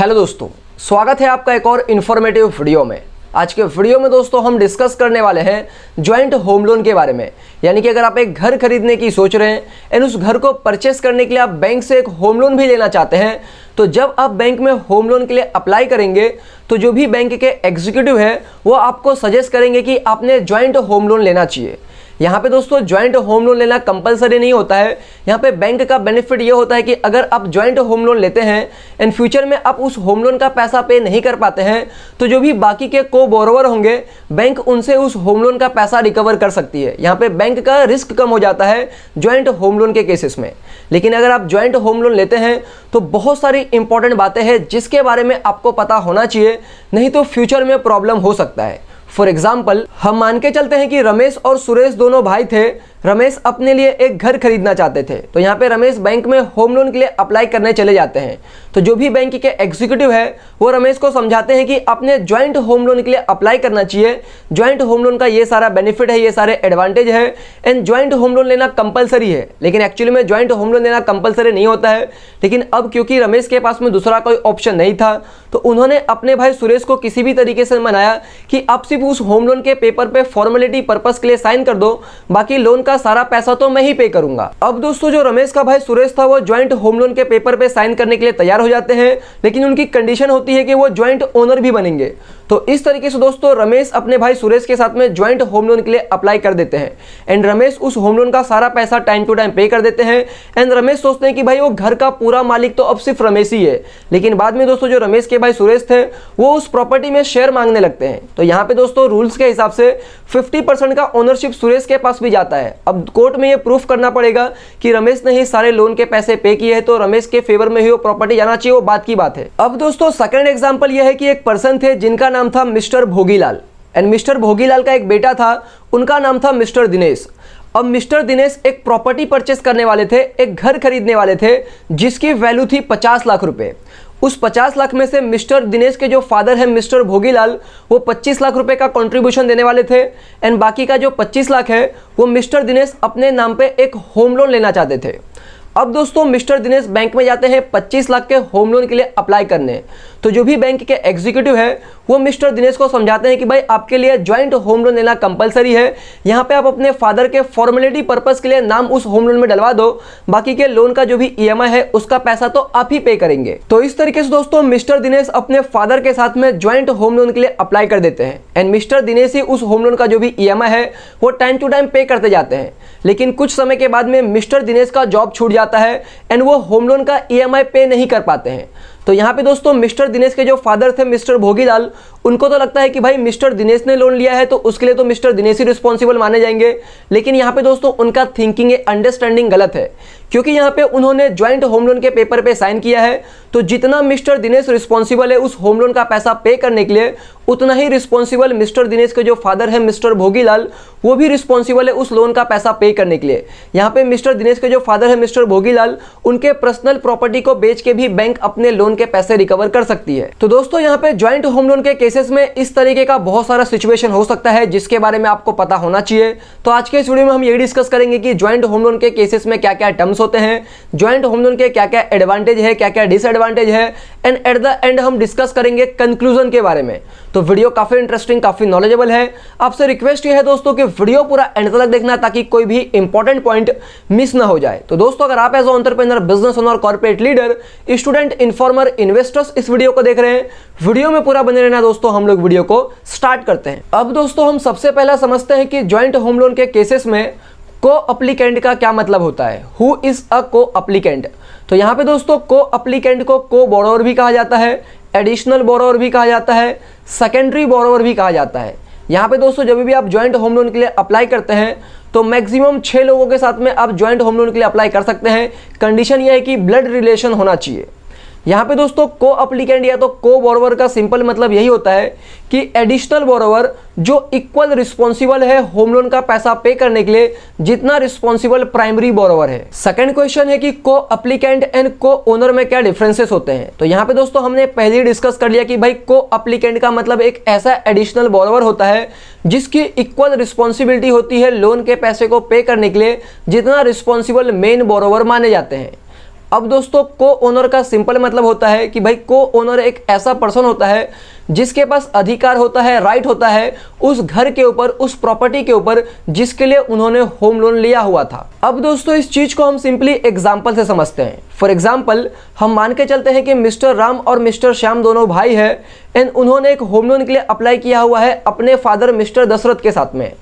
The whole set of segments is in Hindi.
हेलो दोस्तों, स्वागत है आपका एक और इन्फॉर्मेटिव वीडियो में। आज के वीडियो में दोस्तों हम डिस्कस करने वाले हैं जॉइंट होम लोन के बारे में। यानी कि अगर आप एक घर खरीदने की सोच रहे हैं एंड उस घर को परचेस करने के लिए आप बैंक से एक होम लोन भी लेना चाहते हैं, तो जब आप बैंक में होम लोन के लिए अप्लाई करेंगे तो जो भी बैंक के एग्जीक्यूटिव है वो आपको सजेस्ट करेंगे कि आपने जॉइंट होम लोन लेना चाहिए। यहाँ पे दोस्तों ज्वाइंट होम लोन लेना कंपलसरी नहीं होता है। यहाँ पे बैंक का बेनिफिट ये होता है कि अगर आप ज्वाइंट होम लोन लेते हैं एंड फ्यूचर में आप उस होम लोन का पैसा पे नहीं कर पाते हैं तो जो भी बाकी के को बोरोवर होंगे बैंक उनसे उस होम लोन का पैसा रिकवर कर सकती है। यहाँ पे बैंक का रिस्क कम हो जाता है ज्वाइंट होम लोन के केसेस में। लेकिन अगर आप ज्वाइंट होम लोन लेते हैं तो बहुत सारी इंपॉर्टेंट बातें हैं जिसके बारे में आपको पता होना चाहिए, नहीं तो फ्यूचर में प्रॉब्लम हो सकता है। फॉर एग्जाम्पल, हम मान के चलते हैं कि रमेश और सुरेश दोनों भाई थे। रमेश अपने लिए एक घर खरीदना चाहते थे, तो यहाँ पे रमेश बैंक में होम लोन के लिए अप्लाई करने चले जाते हैं। तो जो भी बैंक के एग्जीक्यूटिव है वो रमेश को समझाते हैं कि आपने ज्वाइंट होम लोन के लिए अप्लाई करना चाहिए। ज्वाइंट होम लोन का ये सारा बेनिफिट है, ये सारे एडवांटेज है एंड ज्वाइंट होम लोन लेना कंपलसरी है। लेकिन एक्चुअली में ज्वाइंट होम लोन लेना कंपलसरी नहीं होता है। लेकिन अब क्योंकि रमेश के पास में दूसरा कोई ऑप्शन नहीं था तो उन्होंने अपने भाई सुरेश को किसी भी तरीके से मनाया कि आप सिर्फ उस होम लोन के पेपर पे फॉर्मेलिटी पर्पस के लिए साइन कर दो, बाकी लोन का सारा पैसा तो मैं ही पे करूंगा। अब दोस्तों जो रमेश का भाई सुरेश था वो ज्वाइंट होम लोन के पेपर पे साइन करने के लिए तैयार हो जाते हैं, लेकिन उनकी कंडीशन होती है कि वो ज्वाइंट ओनर भी बनेंगे। तो इस तरीके से दोस्तों रमेश अपने भाई सुरेश के साथ में ज्वाइंट होम लोन के लिए अप्लाई कर देते हैं एंड रमेश उस होम लोन का सारा पैसा टाइम टू टाइम पे कर देते हैं। एंड रमेश सोचते हैं कि भाई वो घर का पूरा मालिक तो अब सिर्फ रमेश ही है। लेकिन बाद में दोस्तों जो रमेश के भाई सुरेश थे वो उस प्रॉपर्टी में शेयर मांगने लगते हैं। तो यहाँ पे दोस्तों रूल्स के हिसाब से 50% का ओनरशिप सुरेश के पास भी जाता है। अब कोर्ट में ये प्रूफ करना पड़ेगा कि रमेश ने ही सारे लोन के पैसे पे किए हैं, तो रमेश के फेवर में ही वो प्रॉपर्टी जाना चाहिए, वो बात की बात है। अब दोस्तों सेकंड एग्जांपल ये है कि एक पर्सन थे जिनका नाम था mister Bhogilal and mister Bhogilal का एक बेटा था, उनका नाम था मिस्टर दिनेश। अब मिस्टर दिनेश एक प्रॉपर्टी परचेस करने वाले थे, एक घर खरीदने वाले थे जिसकी वैल्यू थी 50 लाख रुपए। उस 50 लाख में से मिस्टर दिनेश के जो फादर है मिस्टर भोगीलाल वो 25 लाख रुपए का कंट्रीब्यूशन देने वाले थे एंड बाकी का जो 25 लाख है वो मिस्टर दिनेश अपने नाम पे एक होम लोन लेना चाहते थे। अब दोस्तों मिस्टर दिनेश बैंक में जाते हैं 25 लाख के होम लोन के लिए अप्लाई करने। तो जो भी बैंक के एग्जीक्यूटिव है वो मिस्टर दिनेश को समझाते हैं कि भाई आपके लिए ज्वाइंट होम लोन लेना कंपलसरी है। यहाँ पे आप अपने फादर के फॉर्मेलिटी पर्पस के लिए नाम उस होम लोन में डलवा दो, बाकी के लोन का जो भी ईएमआई है उसका पैसा तो आप ही पे करेंगे। तो इस तरीके से दोस्तों मिस्टर दिनेश अपने फादर के साथ में ज्वाइंट होम लोन के लिए अप्लाई कर देते हैं एंड मिस्टर दिनेश ही उस होम लोन का जो भी ईएमआई है वो टाइम टू टाइम पे करते जाते हैं। लेकिन कुछ समय के बाद में मिस्टर दिनेश का जॉब छूट जाता है एंड वो होम लोन का ईएमआई पे नहीं कर पाते हैं। तो यहाँ पे दोस्तों मिस्टर दिनेश के जो फादर थे मिस्टर भोगीलाल, उनको तो लगता है कि भाई मिस्टर दिनेश ने लोन लिया है तो उसके लिए तो मिस्टर दिनेश ही रिस्पॉन्सिबल माने जाएंगे। लेकिन यहाँ पे दोस्तों उनका थिंकिंग अंडरस्टैंडिंग गलत है, क्योंकि यहाँ पे उन्होंने ज्वाइंट होम लोन के पेपर पे साइन किया है तो जितना मिस्टर दिनेश रिस्पॉन्सिबल है उस होम लोन का पैसा पे करने के लिए, उतना ही रिस्पॉन्सिबल मिस्टर दिनेश के जो फादर है मिस्टर भोगीलाल वो भी रिस्पॉन्सिबल है उस लोन का पैसा पे करने के लिए। यहाँ पे मिस्टर दिनेश के जो फादर है मिस्टर भोगीलाल, उनके पर्सनल प्रॉपर्टी को बेच के भी बैंक अपने लोन के पैसे रिकवर कर सकती है। तो दोस्तों यहाँ पे ज्वाइंट होम लोन के केसेस में इस तरीके का बहुत सारा सिचुएशन हो सकता है जिसके बारे में आपको पता होना चाहिए। तो आज के इस वीडियो में हम ये डिस्कस करेंगे कि ज्वाइंट होम लोन के केसेस में क्या क्या टर्म्स होते हैं, ज्वाइंट होम लोन के क्या क्या एडवांटेज है, क्या क्या डिसएडवांटेज है एंड एट द एंड हम डिस्कस करेंगे कंक्लूजन के बारे में। तो वीडियो काफी इंटरेस्टिंग, काफी नॉलेजेबल है। आपसे रिक्वेस्ट ये है दोस्तों कि वीडियो पूरा एंड तक देखना ताकि कोई भी इंपॉर्टेंट पॉइंट मिस ना हो जाए। तो दोस्तों अगर आप as a entrepreneur, business owner, corporate leader, student, informer, investors इस वीडियो को देख रहे हैं, वीडियो में पूरा बने रहना दोस्तों। हम लोग वीडियो को स्टार्ट करते हैं। अब दोस्तों हम सबसे पहला समझते हैं कि ज्वाइंट होम लोन के केसेस में को अप्लीकेंट का क्या मतलब होता है। हु इज अ को अप्लीकेंट। तो यहाँ पे दोस्तों को अप्लीकेंट को बोरोवर भी कहा जाता है, एडिशनल बोरोवर भी कहा जाता है, सेकेंडरी बोरोवर भी कहा जाता है। यहाँ पे दोस्तों जब भी आप ज्वाइंट होम लोन के लिए अप्लाई करते हैं तो मैक्सिमम 6 लोगों के साथ में आप ज्वाइंट होम लोन के लिए अप्लाई कर सकते हैं। कंडीशन यह है कि ब्लड रिलेशन होना चाहिए। यहाँ पे दोस्तों को अप्लीकेंट या तो को बोरोवर का सिंपल मतलब यही होता है कि एडिशनल बोरोवर जो इक्वल रिस्पॉन्सिबल है होम लोन का पैसा पे करने के लिए जितना रिस्पॉन्सिबल प्राइमरी बोरोवर है। सेकंड क्वेश्चन है कि को अप्लीकेंट एंड को ओनर में क्या डिफरेंसेस होते हैं। तो यहाँ पे दोस्तों हमने पहले ही डिस्कस कर लिया कि भाई को अप्लीकेंट का मतलब एक ऐसा एडिशनल बोरोवर होता है जिसकी इक्वल रिस्पॉन्सिबिलिटी होती है लोन के पैसे को पे करने के लिए जितना रिस्पॉन्सिबल मेन बोरोवर माने जाते हैं। अब दोस्तों को ओनर का सिंपल मतलब होता है कि भाई को ओनर एक ऐसा पर्सन होता है जिसके पास अधिकार होता है, राइट होता है उस घर के ऊपर, उस प्रॉपर्टी के ऊपर जिसके लिए उन्होंने होम लोन लिया हुआ था। अब दोस्तों इस चीज को हम सिंपली एग्जांपल से समझते हैं। फॉर एग्जांपल हम मान के चलते हैं कि मिस्टर राम और मिस्टर श्याम दोनों भाई हैं एंड उन्होंने एक होम लोन के लिए अप्लाई किया हुआ है अपने फादर मिस्टर दशरथ के साथ में।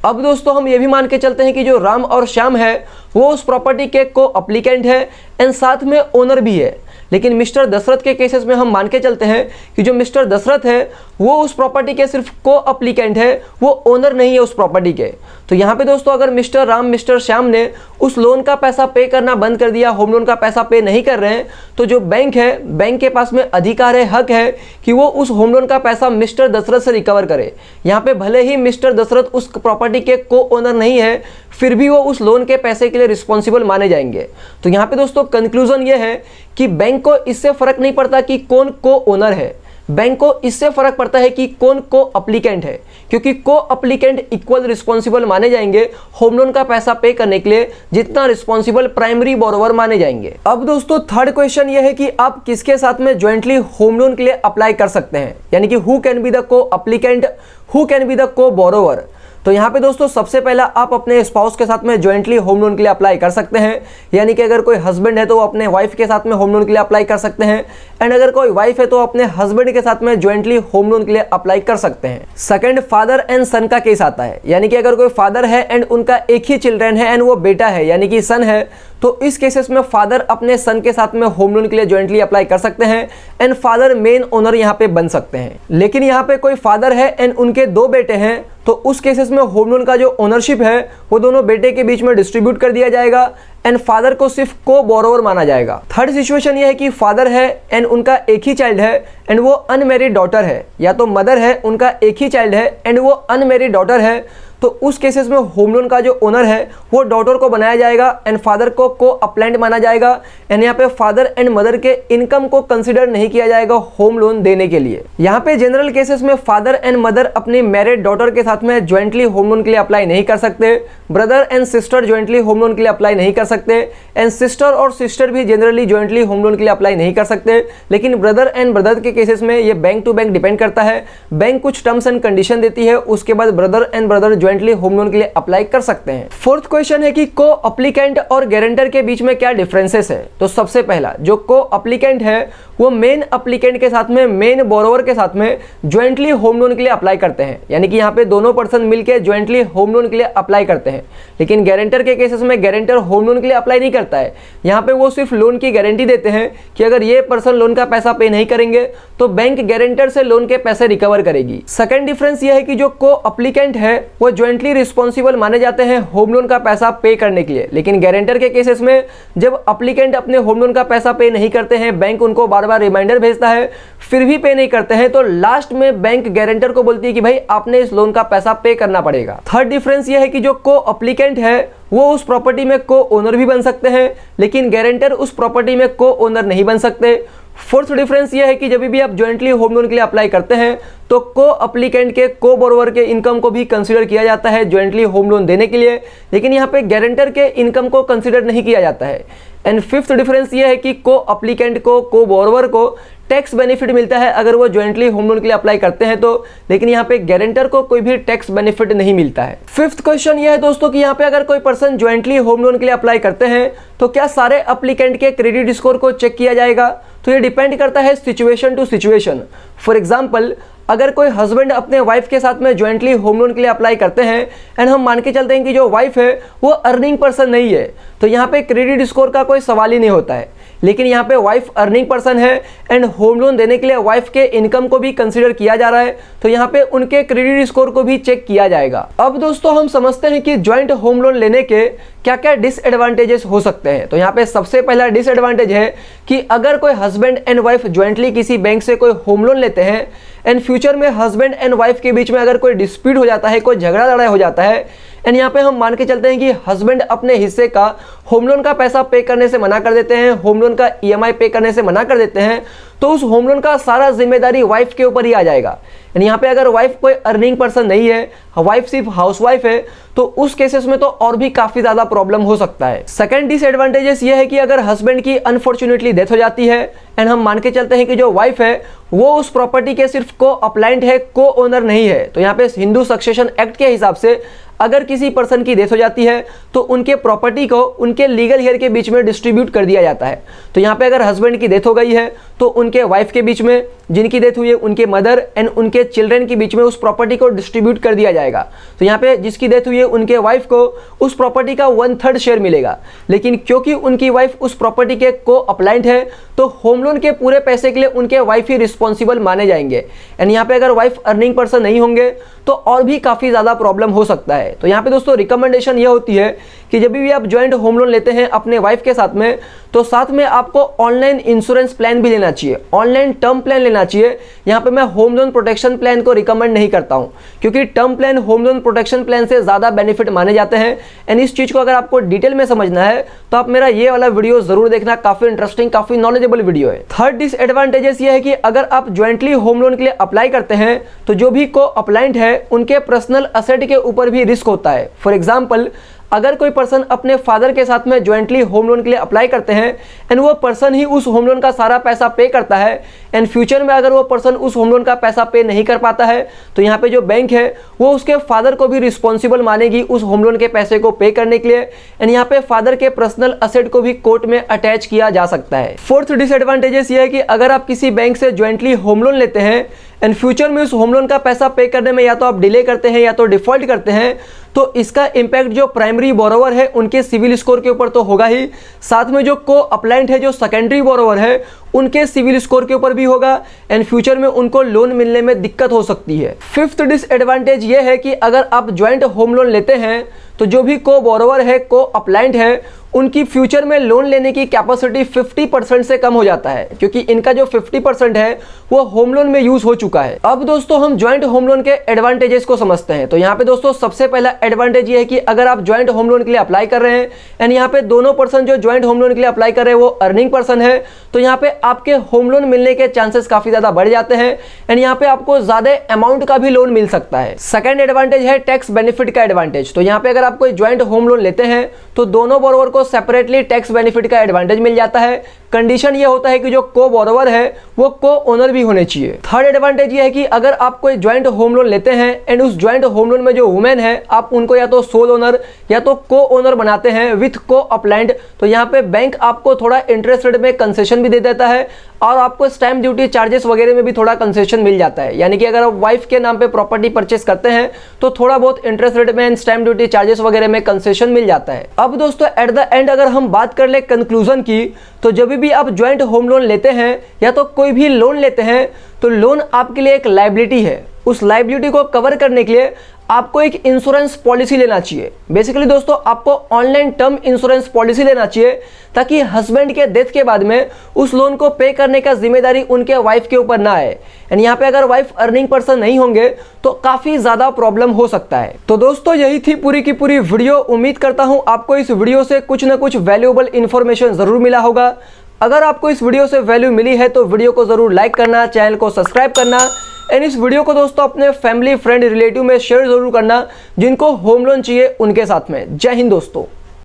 अब दोस्तों हम ये भी मान के चलते हैं कि जो राम और श्याम है वो उस प्रॉपर्टी के को अप्लीकेंट है एंड साथ में ओनर भी है। लेकिन मिस्टर दशरथ के केसेस में हम मान के चलते हैं कि जो मिस्टर दशरथ है वो उस प्रॉपर्टी के सिर्फ को अप्लीकेंट है, वो ओनर नहीं है उस प्रॉपर्टी के। तो यहाँ पे दोस्तों अगर मिस्टर राम मिस्टर श्याम ने उस लोन का पैसा पे करना बंद कर दिया, होम लोन का पैसा पे नहीं कर रहे हैं, तो जो बैंक है, बैंक के पास में अधिकार है, हक है कि वो उस होम लोन का पैसा मिस्टर दशरथ से रिकवर करे। यहाँ पे भले ही मिस्टर दशरथ उस प्रॉपर्टी के को ओनर नहीं है, फिर भी वो उस लोन के पैसे के लिए रिस्पॉन्सिबल माने जाएंगे। तो यहाँ पे दोस्तों कंक्लूजन ये है कि बैंक को इससे फर्क नहीं पड़ता कि कौन को ओनर है, बैंक को इससे फर्क पड़ता है कि कौन को अप्लीकेंट है, क्योंकि को अप्लीकेंट इक्वल रिस्पॉन्सिबल माने जाएंगे होम लोन का पैसा पे करने के लिए जितना रिस्पॉन्सिबल प्राइमरी बोरोवर माने जाएंगे। अब दोस्तों थर्ड क्वेश्चन ये है कि आप किसके साथ में ज्वाइंटली होम लोन के लिए अप्लाई कर सकते हैं, यानी कि हु कैन बी द को applicant, who can be the को बोरोवर। तो यहाँ पे दोस्तों सबसे पहला आप अपने स्पाउस के साथ में ज्वाइंटली होम लोन के लिए अप्लाई कर सकते हैं, यानी कि अगर कोई हस्बैंड है तो वो अपने वाइफ के साथ में होम लोन के लिए अप्लाई कर सकते हैं एंड अगर कोई वाइफ है तो अपने हस्बैंड के साथ में ज्वाइंटली होम लोन के लिए अप्लाई कर सकते हैं। सेकंड फादर एंड सन का केस आता है, यानी कि अगर कोई फादर है एंड उनका एक ही चिल्ड्रन है एंड वो बेटा है यानी कि सन है, तो इस केसेस में फादर अपने सन के साथ में होम लोन के लिए ज्वाइंटली अप्लाई कर सकते हैं एंड फादर मेन ओनर यहाँ पे बन सकते हैं। लेकिन यहाँ पे कोई फादर है एंड उनके दो बेटे हैं, तो उस केसेस में होम लोन का जो ओनरशिप है वो दोनों बेटे के बीच में डिस्ट्रीब्यूट कर दिया जाएगा एंड फादर को सिर्फ को बोरोवर माना जाएगा। थर्ड सिचुएशन ये है कि फादर है एंड उनका एक ही चाइल्ड है एंड वो अनमैरिड डॉटर है, या तो मदर है उनका एक ही चाइल्ड है एंड वो अनमैरिड डॉटर है, तो उस केसेस में होम लोन का जो ओनर है वो डॉटर को बनाया जाएगा एंड फादर को अपलाइंट माना जाएगा एंड यहाँ पे फादर एंड मदर के इनकम को कंसीडर नहीं किया जाएगा होम लोन देने के लिए। यहाँ पे जनरल केसेस में फादर एंड मदर अपनी मैरिड डॉटर के साथ में ज्वाइंटली होम लोन के लिए अप्लाई नहीं कर सकते, brother and sister jointly home loan के लिए अप्लाई नहीं कर सकते एंड सिस्टर और सिस्टर भी जनरली ज्वाइंटली होम लोन के लिए अप्लाई नहीं कर सकते। लेकिन ब्रदर एंड ब्रदर के केसेस में ये बैंक टू बैंक डिपेंड करता है, बैंक कुछ टर्म्स एंड कंडीशन देती है, उसके बाद brother and brother jointly home loan के लिए अप्लाई कर सकते हैं। फोर्थ क्वेश्चन है कि को अप्लीकेंट और गारंटर के बीच में क्या डिफरेंसेस है। तो सबसे पहला जो को अप्लीकेंट है वो मेन अप्लीकेंट के साथ में, मेन बोरोवर के साथ में ज्वाइंटली होम लोन के लिए अप्लाई करते हैं, यानी कि यहाँ पे दोनों पर्सन मिलकर ज्वाइंटली होम लोन के लिए अप्लाई करते हैं। लेकिन गारंटर के केसेस में गारंटर होम लोन के लिए अप्लाई नहीं करता है, यहाँ पे वो सिर्फ लोन की गारंटी देते हैं कि अगर ये पर्सन लोन का पैसा पे नहीं करेंगे तो बैंक गारंटर से लोन के पैसे रिकवर करेगी। सेकंड डिफरेंस ये है कि जो को अप्लीकेंट है वो ज्वाइंटली रिस्पॉन्सिबल माने जाते हैं होम लोन का पैसा पे करने के लिए, लेकिन गारंटर के केसेस में जब अप्लीकेंट अपने होम लोन का पैसा पे नहीं करते हैं, बैंक उनको बार बार रिमाइंडर भेजता है, फिर भी पे नहीं करते हैं, तो लास्ट में बैंक गारंटर को बोलती है कि भाई आपने इस लोन का पैसा पे करना पड़ेगा। थर्ड डिफरेंस ये है कि जो को अप्लीकेंट है वो उस प्रॉपर्टी में को ओनर भी बन सकते हैं, लेकिन गारंटर उस प्रॉपर्टी में को ओनर नहीं बन सकते। फोर्थ डिफरेंस ये है कि जब भी आप ज्वाइंटली होम लोन के लिए अप्लाई करते हैं तो को अप्लीकेंट के को बोरोवर के इनकम को भी कंसीडर किया जाता है ज्वाइंटली होम लोन देने के लिए, लेकिन यहाँ पे गारंटर के इनकम को कंसीडर नहीं किया जाता है। एंड फिफ्थ डिफरेंस ये है कि को अप्लीकेंट को बोरोवर को टैक्स बेनिफिट मिलता है अगर वो ज्वाइंटली होम लोन के लिए अप्लाई करते हैं तो, लेकिन यहाँ पे गारंटर को कोई भी टैक्स बेनिफिट नहीं मिलता है। फिफ्थ क्वेश्चन ये है दोस्तों कि यहाँ पे अगर कोई पर्सन ज्वाइंटली होम लोन के लिए अप्लाई करते हैं तो क्या सारे अप्लीकेंट के क्रेडिट स्कोर को चेक किया जाएगा। तो ये डिपेंड करता है situation to situation. For example अगर कोई हस्बैंड अपने वाइफ के साथ में ज्वाइंटली होम लोन के लिए अप्लाई करते हैं एंड हम मान के चलते हैं कि जो वाइफ है वो अर्निंग पर्सन नहीं है, तो यहाँ पे क्रेडिट स्कोर का कोई सवाल ही नहीं होता है। लेकिन यहाँ पे वाइफ अर्निंग पर्सन है एंड होम लोन देने के लिए वाइफ के इनकम को भी कंसीडर किया जा रहा है, तो यहाँ पे उनके क्रेडिट स्कोर को भी चेक किया जाएगा। अब दोस्तों हम समझते हैं कि ज्वाइंट होम लोन लेने के क्या क्या डिसएडवांटेजेस हो सकते हैं। तो यहाँ पे सबसे पहला डिसएडवांटेज है कि अगर कोई हस्बैंड एंड वाइफ ज्वाइंटली किसी बैंक से कोई होम लोन लेते हैं एंड फ्यूचर में हस्बैंड एंड वाइफ के बीच में अगर कोई डिस्प्यूट हो जाता है, कोई झगड़ा लड़ाई हो जाता है एंड यहाँ पे हम मान के चलते हैं कि हस्बैंड अपने हिस्से का होम लोन का पैसा पे करने से मना कर देते हैं, होम लोन का EMI पे करने से मना कर देते हैं, तो उस होम लोन का सारा जिम्मेदारी वाइफ के ऊपर ही आ जाएगा। यानी यहाँ पे अगर वाइफ कोई अर्निंग पर्सन नहीं है, वाइफ सिर्फ हाउसवाइफ है, तो उस केसेस में तो और भी काफी ज्यादा प्रॉब्लम हो सकता है। सेकंड डिसएडवांटेजेस ये है कि अगर हस्बैंड की अनफॉर्चुनेटली डेथ हो जाती है एंड हम मान के चलते हैं कि जो वाइफ है वो उस प्रॉपर्टी के सिर्फ को अप्लाइंट है, को ओनर नहीं है, तो यहाँ पे हिंदू सक्सेशन एक्ट के हिसाब से अगर किसी पर्सन की डेथ हो जाती है तो उनके प्रॉपर्टी को उनके लीगल हेयर के बीच में डिस्ट्रीब्यूट कर दिया जाता है। तो यहाँ पे अगर हस्बैंड की डेथ हो गई है तो उनके वाइफ के बीच में, जिनकी डेथ हुई है उनके मदर एंड उनके चिल्ड्रन के बीच में उस प्रॉपर्टी को डिस्ट्रीब्यूट कर दिया जाएगा। तो यहाँ पे जिसकी डेथ हुई है उनके वाइफ को उस प्रॉपर्टी का 1/3 शेयर मिलेगा, लेकिन क्योंकि उनकी वाइफ उस प्रॉपर्टी के को अप्लाइंट है तो होम लोन के पूरे पैसे के लिए उनके वाइफ ही रिस्पॉन्सिबल माने जाएंगे। एंड यहाँ पे अगर वाइफ अर्निंग पर्सन नहीं होंगे तो और भी काफ़ी ज़्यादा प्रॉब्लम हो सकता है। तो यहाँ पे दोस्तों रिकमेंडेशन ये होती है कि जब भी आप ज्वाइंट होम लोन लेते हैं अपने वाइफ के साथ में, तो साथ में आपको ऑनलाइन इंश्योरेंस प्लान भी लेना चाहिए, ऑनलाइन टर्म प्लान लेना चाहिए। यहाँ पे मैं होम लोन प्रोटेक्शन प्लान को रिकमेंड नहीं करता हूँ, क्योंकि term plan home loan protection plan से ज़्यादा बेनिफिट माने जाते हैं। एंड इस चीज़ को अगर आपको डिटेल में समझना है तो आप मेरा ये वाला वीडियो ज़रूर देखना, काफ़ी इंटरेस्टिंग, काफ़ी नॉलेजेबल वीडियो है। थर्ड डिसएडवांटेजेस ये है कि अगर आप ज्वाइंटली होम लोन के लिए अप्लाई करते हैं तो जो भी को अप्लाइंट है उनके पर्सनल असेट के ऊपर भी रिस्क होता है। फॉर एग्जाम्पल, अगर कोई पर्सन अपने फादर के साथ में ज्वाइंटली होम लोन के लिए अप्लाई करते हैं एंड वो पर्सन ही उस होम लोन का सारा पैसा पे करता है एंड फ्यूचर में अगर वो पर्सन उस होम लोन का पैसा पे नहीं कर पाता है तो यहाँ पे जो बैंक है वो उसके फादर को भी रिस्पॉन्सिबल मानेगी उस होम लोन के पैसे को पे करने के लिए। एंड यहाँ पे फादर के पर्सनल असेट को भी कोर्ट में अटैच किया जा सकता है। फोर्थ डिसएडवांटेजेस ये है कि अगर आप किसी बैंक से ज्वाइंटली होम लोन लेते हैं एंड फ्यूचर में उस होम लोन का पैसा पे करने में या तो आप डिले करते हैं या तो डिफॉल्ट करते हैं, तो इसका इम्पैक्ट जो प्राइमरी बोरोवर है उनके सिविल स्कोर के ऊपर तो होगा ही, साथ में जो को अप्लाइंट है, जो सेकेंडरी बोरोवर है, उनके सिविल स्कोर के ऊपर भी होगा एंड फ्यूचर में उनको लोन मिलने में दिक्कत हो सकती है। फिफ्थ डिसएडवांटेज ये है कि अगर आप ज्वाइंट होम लोन लेते हैं तो जो भी को बोरोवर है, को अप्लाइंट है, उनकी फ्यूचर में लोन लेने की कैपेसिटी 50% से कम हो जाता है, क्योंकि इनका जो 50% है वो होम लोन में यूज हो चुका है। अब दोस्तों हम ज्वाइंट होम लोन के एडवांटेजेस को समझते हैं। तो यहाँ पे दोस्तों सबसे पहला एडवांटेज ये है कि अगर आप ज्वाइंट होम लोन के लिए अप्लाई कर रहे हैं एंड यहाँ पे दोनों पर्सन जो ज्वाइंट होम लोन के लिए अप्लाई कर रहे हैं वो अर्निंग पर्सन है, तो यहाँ पे आपके होम लोन मिलने के चांसेस काफी ज्यादा बढ़ जाते हैं एंड यहाँ पे आपको ज्यादा अमाउंट का भी लोन मिल सकता है। सेकंड एडवांटेज है टैक्स बेनिफिट का एडवांटेज। तो यहाँ पे अगर आप कोई ज्वाइंट होम लोन लेते हैं तो दोनों बोरोवर को सेपरेटली टैक्स बेनिफिट का एडवांटेज मिल जाता है। कंडीशन ये होता है कि जो को बोरोवर है वो को ओनर भी होने चाहिए। थर्ड एडवांटेज ये है कि अगर आप कोई ज्वाइंट होम लोन लेते हैं एंड उस ज्वाइंट होम लोन में जो वुमेन है आप उनको या तो सोल ओनर या तो को ओनर बनाते हैं विथ को अप्लाइंट, तो यहाँ पे बैंक आपको थोड़ा इंटरेस्ट रेट में कंसेशन भी दे देता है और आपको स्टैम्प ड्यूटी चार्जेस वगैरह में भी थोड़ा कंसेशन मिल जाता है। यानी कि अगर आप वाइफ के नाम पे प्रॉपर्टी परचेस करते हैं तो थोड़ा बहुत इंटरेस्ट रेट में एंड स्टैम्प ड्यूटी चार्जेस वगैरह में कंसेशन मिल जाता है। अब दोस्तों एट द एंड अगर हम बात कर ले कंक्लूजन की, तो जब भी आप ज्वाइंट होम लोन लेते हैं या तो कोई भी लोन लेते हैं तो लोन आपके लिए एक लायबिलिटी है। उस लायबिलिटी को कवर करने के लिए आपको एक इंश्योरेंस पॉलिसी लेना चाहिए। बेसिकली दोस्तों आपको ऑनलाइन टर्म इंश्योरेंस पॉलिसी लेना चाहिए ताकि हस्बैंड के डेथ के बाद में उस लोन को पे करने का जिम्मेदारी उनके वाइफ के ऊपर ना आए। एंड यहाँ पे अगर वाइफ अर्निंग पर्सन नहीं होंगे तो काफ़ी ज़्यादा प्रॉब्लम हो सकता है। तो दोस्तों यही थी पूरी की पूरी वीडियो। उम्मीद करता हूँ आपको इस वीडियो से कुछ ना कुछ वैल्यूएबल इन्फॉर्मेशन ज़रूर मिला होगा। अगर आपको इस वीडियो से वैल्यू मिली है तो वीडियो को ज़रूर लाइक करना, चैनल को सब्सक्राइब करना एंड इस वीडियो को दोस्तों अपने फैमिली, फ्रेंड, रिलेटिव में शेयर ज़रूर करना जिनको होम लोन चाहिए उनके साथ में। जय हिंद दोस्तों।